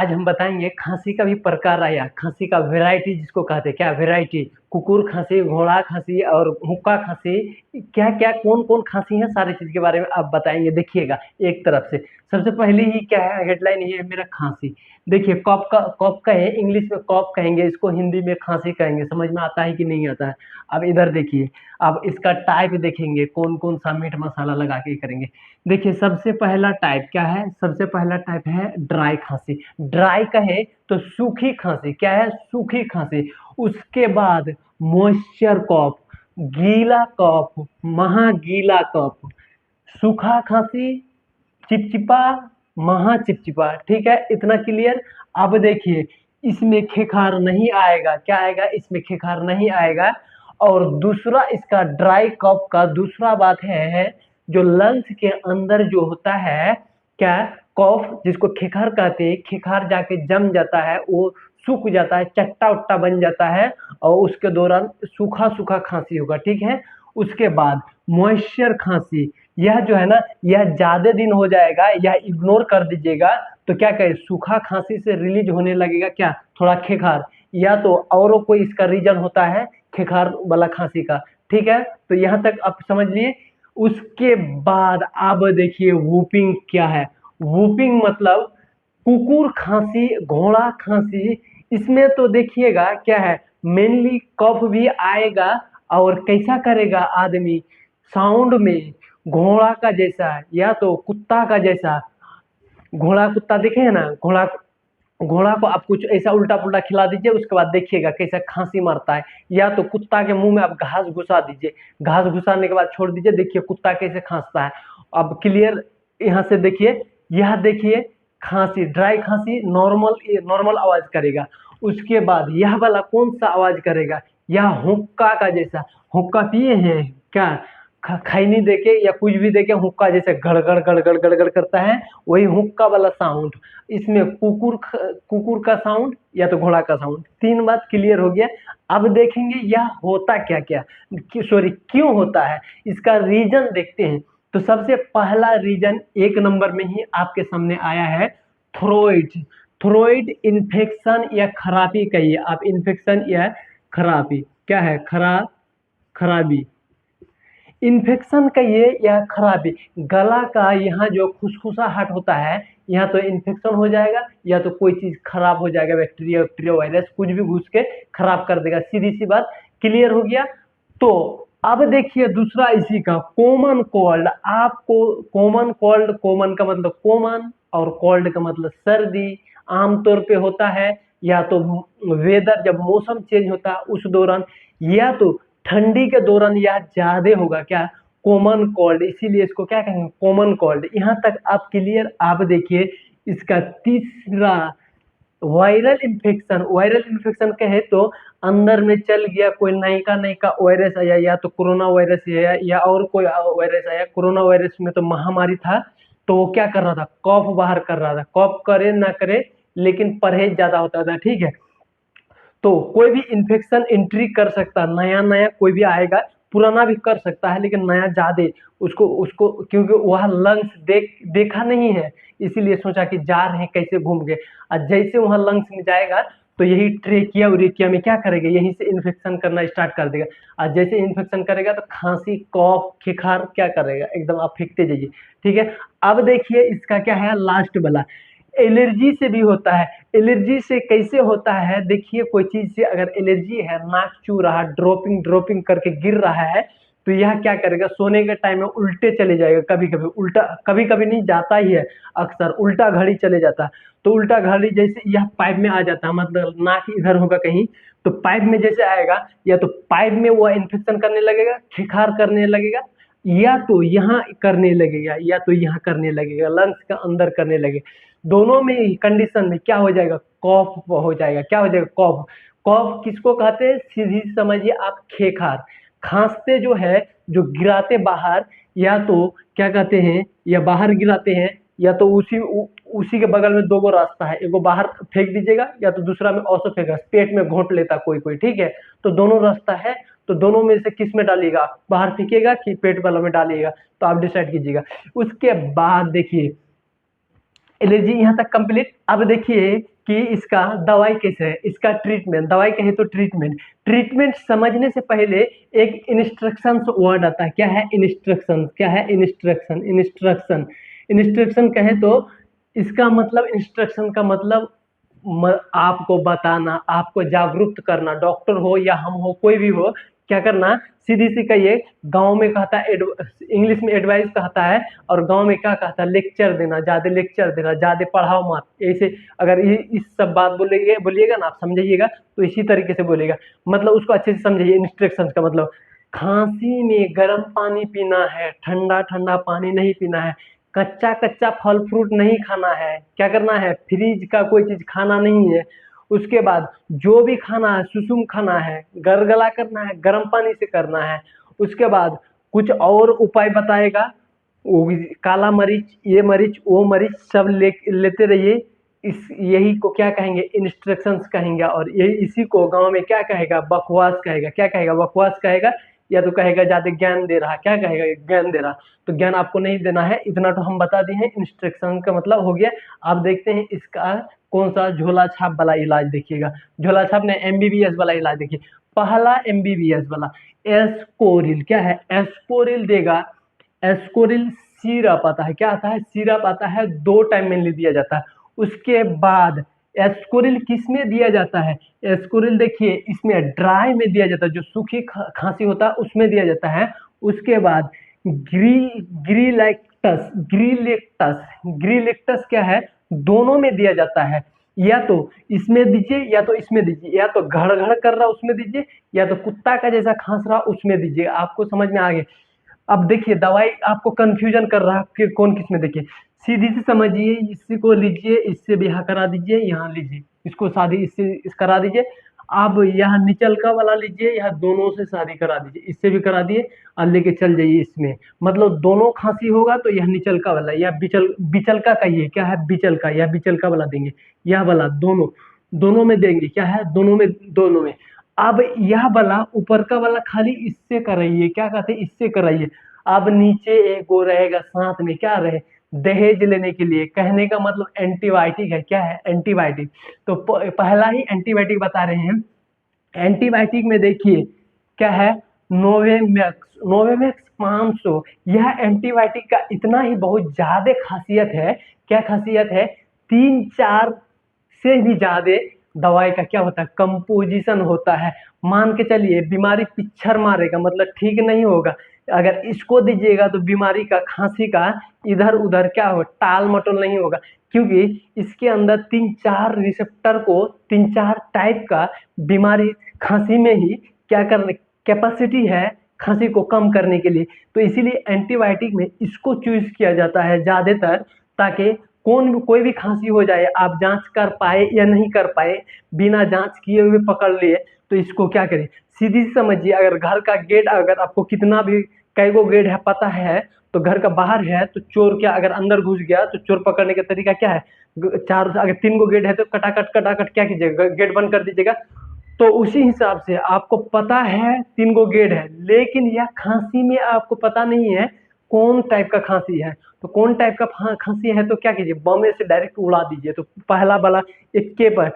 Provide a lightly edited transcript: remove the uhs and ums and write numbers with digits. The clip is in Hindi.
आज हम बताएंगे खांसी का भी प्रकार आया, खांसी का वैरायटी जिसको कहते हैं, क्या वैरायटी, कुकुर खांसी, घोड़ा खांसी और हुक्का खांसी, क्या क्या कौन कौन खांसी है, सारी चीज के बारे में आप बताएंगे। देखिएगा एक तरफ से सबसे पहले ही क्या है, हेडलाइन ये है मेरा खांसी। देखिए कॉप का है, इंग्लिश में कॉप कहेंगे इसको, हिंदी में खांसी कहेंगे। समझ में आता है कि नहीं आता है? अब इधर देखिए, अब इसका टाइप देखेंगे कौन कौन सा मीठ मसाला लगा के करेंगे। देखिए सबसे पहला टाइप क्या है, सबसे पहला टाइप है ड्राई खांसी। ड्राई कहे तो सूखी खांसी, क्या है, सूखी खांसी। उसके बाद मॉइस्चर कॉफ, गीला कॉफ, महागीला कॉफ, सूखा खांसी, चिपचिपा, महा चिपचिपा। ठीक है, इतना क्लियर। अब देखिए इसमें खेखार नहीं आएगा, क्या आएगा, इसमें खेखार नहीं आएगा। और दूसरा इसका ड्राई कफ का दूसरा बात है, जो लंग्स के अंदर जो होता है, क्या, कफ जिसको खेखार कहते हैं, खेखार जाके जम जाता है, वो सूख जाता है, चट्टा उट्टा बन जाता है, और उसके दौरान सूखा सूखा खांसी होगा। ठीक है, उसके बाद मॉइस्चर खांसी, यह जो है ना, यह ज्यादा दिन हो जाएगा, यह इग्नोर कर दीजिएगा। तो क्या कहे, सूखा खांसी से रिलीज होने लगेगा क्या, थोड़ा खेखार, या तो और कोई इसका रीजन होता है खेखार वाला खांसी का। ठीक है, तो यहाँ तक आप समझ लिए। उसके बाद आप देखिए वूपिंग क्या है। वूपिंग मतलब कुकुर खांसी, घोड़ा खांसी। इसमें तो देखिएगा क्या है, मेनली कफ भी आएगा, और कैसा करेगा आदमी, साउंड में घोड़ा का जैसा या तो कुत्ता का जैसा। घोड़ा कुत्ता देखे है ना, घोड़ा घोड़ा को आप कुछ ऐसा उल्टा पुल्टा खिला दीजिए, उसके बाद देखिएगा कैसा खांसी मारता है। या तो कुत्ता के मुंह में आप घास घुसा दीजिए, घास घुसाने के बाद छोड़ दीजिए, देखिए कुत्ता कैसे खांसता है। अब क्लियर, यहाँ से देखिए, यह देखिए खांसी, ड्राई खांसी, नॉर्मल नॉर्मल आवाज करेगा। उसके बाद यह वाला कौन सा आवाज करेगा, यह हुक्का का जैसा। हुक्का पिए हैं क्या, खैनी देके या कुछ भी देके हुक्का जैसे गड़गड़ गड़गड़ गड़गड़ करता है, वही हुक्का वाला साउंड। इसमें कुकुर का साउंड या तो घोड़ा का साउंड। तीन बात क्लियर हो गया। अब देखेंगे यह होता क्या क्या, सॉरी क्यों होता है, इसका रीजन देखते हैं। तो सबसे पहला रीजन एक नंबर में ही आपके सामने आया है, थ्रोइड। थ्रोइड इन्फेक्शन या खराबी कहिए आप, इन्फेक्शन या खराबी, क्या है, खराबी, इन्फेक्शन कहिए या खराबी। गला का यहाँ जो खुसखुसाहट होता है, यहाँ तो इन्फेक्शन हो जाएगा, या तो कोई चीज खराब हो जाएगा, बैक्टीरिया बैक्टीरिया वायरस कुछ भी घुस के खराब कर देगा। सीधी सी बात, क्लियर हो गया। तो अब देखिए दूसरा इसी का, कॉमन कोल्ड। आपको कॉमन कोल्ड, कॉमन का मतलब कॉमन, और कोल्ड का मतलब सर्दी, आमतौर पे होता है या तो वेदर जब मौसम चेंज होता है उस दौरान, या तो ठंडी के दौरान, या ज्यादा होगा क्या, कॉमन कोल्ड। इसीलिए इसको क्या कहेंगे, कॉमन कोल्ड। यहाँ तक आप क्लियर। आप देखिए इसका तीसरा, वायरल इन्फेक्शन। वायरल इन्फेक्शन कहे तो अंदर में चल गया कोई नई का वायरस आया, या तो कोरोना वायरस आया या और कोई वायरस आया। कोरोना वायरस में तो महामारी था, तो वो क्या कर रहा था, कफ बाहर कर रहा था। कफ करे ना करे, लेकिन परहेज ज्यादा होता था। ठीक है, तो कोई भी इन्फेक्शन एंट्री कर सकता है, नया नया कोई भी आएगा, पुराना भी कर सकता है, लेकिन नया ज्यादा। उसको उसको क्योंकि वह लंग्स देखा नहीं है, इसीलिए सोचा कि जा रहे हैं कैसे घूम के। और जैसे वहां लंग्स में जाएगा तो यही ट्रेकिया उरेकिया में क्या करेगा, यहीं से इन्फेक्शन करना स्टार्ट कर देगा। और जैसे इन्फेक्शन करेगा तो खांसी, कफ, खिखार क्या करेगा, एकदम आप फेंकते जाइए। ठीक है, अब देखिए इसका क्या है, लास्ट वाला, एलर्जी से भी होता है। एलर्जी से कैसे होता है, देखिए कोई चीज से अगर एलर्जी है, नाक चू रहा, ड्रॉपिंग ड्रॉपिंग करके गिर रहा है, तो यह क्या करेगा, सोने के टाइम में उल्टे चले जाएगा। कभी कभी उल्टा, कभी कभी नहीं, जाता ही है, अक्सर उल्टा घड़ी चले जाता है। तो उल्टा घड़ी जैसे यह पाइप में आ जाता है, मतलब नाक इधर होगा कहीं, तो पाइप में जैसे आएगा, या तो पाइप में वो इन्फेक्शन करने लगेगा, खिखार करने लगेगा, या तो यहाँ करने लगेगा, या तो यहाँ करने लगेगा, लंग्स का अंदर करने लगेगा। दोनों में कंडीशन में क्या हो जाएगा, कॉफ हो जाएगा। क्या हो जाएगा, कॉफ। कॉफ किसको कहते हैं, सीधी समझिए आप, खेखार। खांसते जो है, जो गिराते बाहर, या तो क्या कहते हैं, या बाहर गिराते हैं, या तो उसी के बगल में दो गो रास्ता है, एगो बाहर फेंक दीजिएगा, या तो दूसरा में औसत फेंका, पेट में घोंट लेता कोई कोई। ठीक है, तो दोनों रास्ता है, तो दोनों में से किस में डालिएगा, बाहर फेंकिएगा कि पेट वाला में डालिएगा, तो आप डिसाइड कीजिएगा। उसके बाद देखिए एलर्जी यहाँ तक कंप्लीट। अब देखिए कि इसका दवाई कैसे है, इसका ट्रीटमेंट, दवाई कहे तो ट्रीटमेंट। ट्रीटमेंट समझने से पहले एक इंस्ट्रक्शंस वर्ड आता है। क्या है इंस्ट्रक्शन? क्या है इंस्ट्रक्शन? इंस्ट्रक्शन, इंस्ट्रक्शन कहे तो इसका मतलब, इंस्ट्रक्शन का मतलब आपको बताना, आपको जागरूक करना। डॉक्टर हो या हम हो, कोई भी हो, क्या करना, सीधी सी कहिए। गांव में कहता है इंग्लिश में एडवाइस कहता है, और गांव में क्या कहता है, लेक्चर देना। ज्यादा लेक्चर देना, ज्यादा पढ़ाओ मत, ऐसे अगर ये इस सब बात बोलिएगा ना, आप समझिएगा तो इसी तरीके से बोलेगा। मतलब उसको अच्छे से समझिए। इंस्ट्रक्शन का मतलब, खांसी में गर्म पानी पीना है, ठंडा ठंडा पानी नहीं पीना है, कच्चा कच्चा फल फ्रूट नहीं खाना है, क्या करना है, फ्रिज का कोई चीज खाना नहीं है। उसके बाद जो भी खाना है सुसुम खाना है, गलगला करना है, गर्म पानी से करना है। उसके बाद कुछ और उपाय बताएगा, वो काला मरीच, ये मरीच, वो मरीच सब लेते रहिए। इस यही को क्या कहेंगे, इंस्ट्रक्शंस कहेंगे। और यही इसी को गांव में क्या कहेगा, बकवास कहेगा। क्या कहेगा, बकवास कहेगा, या तो कहेगा ज्यादा ज्ञान दे रहा। क्या कहेगा, ज्ञान दे रहा। तो ज्ञान आपको नहीं देना है, इतना तो हम बता दिए हैं। इंस्ट्रक्शन का मतलब हो गया। आप देखते हैं इसका कौन सा झोला छाप वाला इलाज देखिएगा। झोला छाप ने एमबीबीएस वाला इलाज देखिए। पहला एमबीबीएस वाला एस्कोरिल, क्या है, एस्कोरिल देगा। एस्कोरिल सिरप आता है, क्या आता है, सिरप आता है, 2 टाइम में दिया जाता है। उसके बाद एस्कोरिल किस में दिया जाता है, एस्कोरिल देखिए इसमें ड्राई में दिया जाता है, जो सूखी खांसी होता है उसमें दिया जाता है। उसके बाद ग्रीलेक्टस, ग्रीलेक्टस क्या है, दोनों में दिया जाता है। या तो इसमें दीजिए या तो इसमें दीजिए, या तो घड़ घड़ कर रहा उसमें दीजिए, या तो कुत्ता का जैसा खांस रहा उसमें दीजिए। आपको समझ में आ गया। अब देखिए दवाई आपको कंफ्यूजन कर रहा है कि कौन किस में, देखिए सीधी से समझिए। इसी को लीजिए, इससे ब्याह करा दीजिए, यहाँ लीजिए इसको शादी इससे करा दीजिए। अब यहाँ निचल का वाला लीजिए, यहाँ दोनों से शादी करा दीजिए, इससे भी करा दिए और लेके चल जाइए इसमें। मतलब दोनों खांसी होगा तो यह निचल का वाला, या बिचल का कहिए, क्या है बिचल का, या बिचल का वाला देंगे। यह वाला दोनों, दोनों में देंगे, क्या है, दोनों में, दोनों में। अब यह वाला ऊपर का वाला खाली इससे कराइए, क्या कहते हैं, इससे कराइए। अब नीचे एक वो रहेगा साथ में, क्या रहे, दहेज लेने के लिए। कहने का मतलब एंटीबायोटिक है। क्या है, एंटीबायोटिक। तो पहला ही एंटीबायोटिक बता रहे हैं। एंटीबायोटिक में देखिए क्या है, नोवेमैक्स, नोवेमैक्स 500। यह एंटीबायोटिक का इतना ही बहुत ज्यादा खासियत है। क्या खासियत है, 3-4 से भी ज्यादा दवाई का क्या होता है, कंपोजिशन होता है। मान के चलिए बीमारी पिक्चर मारेगा, मतलब ठीक नहीं होगा। अगर इसको दीजिएगा तो बीमारी का, खांसी का इधर उधर क्या हो, टाल मटोल नहीं होगा। क्योंकि इसके अंदर 3-4 रिसेप्टर को, 3-4 टाइप का बीमारी खांसी में ही क्या करने कैपेसिटी है, खांसी को कम करने के लिए। तो इसीलिए एंटीबायोटिक में इसको चूज किया जाता है ज्यादातर, ताकि कोई भी खांसी हो जाए, आप जांच कर पाए या नहीं कर पाए, बिना जांच किए हुए पकड़ लिए, तो इसको क्या करें, सीधी समझिए। अगर घर का गेट, अगर आपको कितना भी कई गो गेट है पता है, तो घर का बाहर है तो चोर क्या अगर अंदर घुस गया तो चोर पकड़ने का तरीका क्या है, चार, अगर 3 गो गेट है तो कटाकट कटाकट क्या कीजिएगा, गेट बंद कर दीजिएगा। तो उसी हिसाब से आपको पता है 3 गो गेट है, लेकिन यह खांसी में आपको पता नहीं है कौन टाइप का खांसी है। तो कौन टाइप का खांसी है तो क्या कीजिए, बम से डायरेक्ट उड़ा दीजिए। तो पहला वाला इक्के पर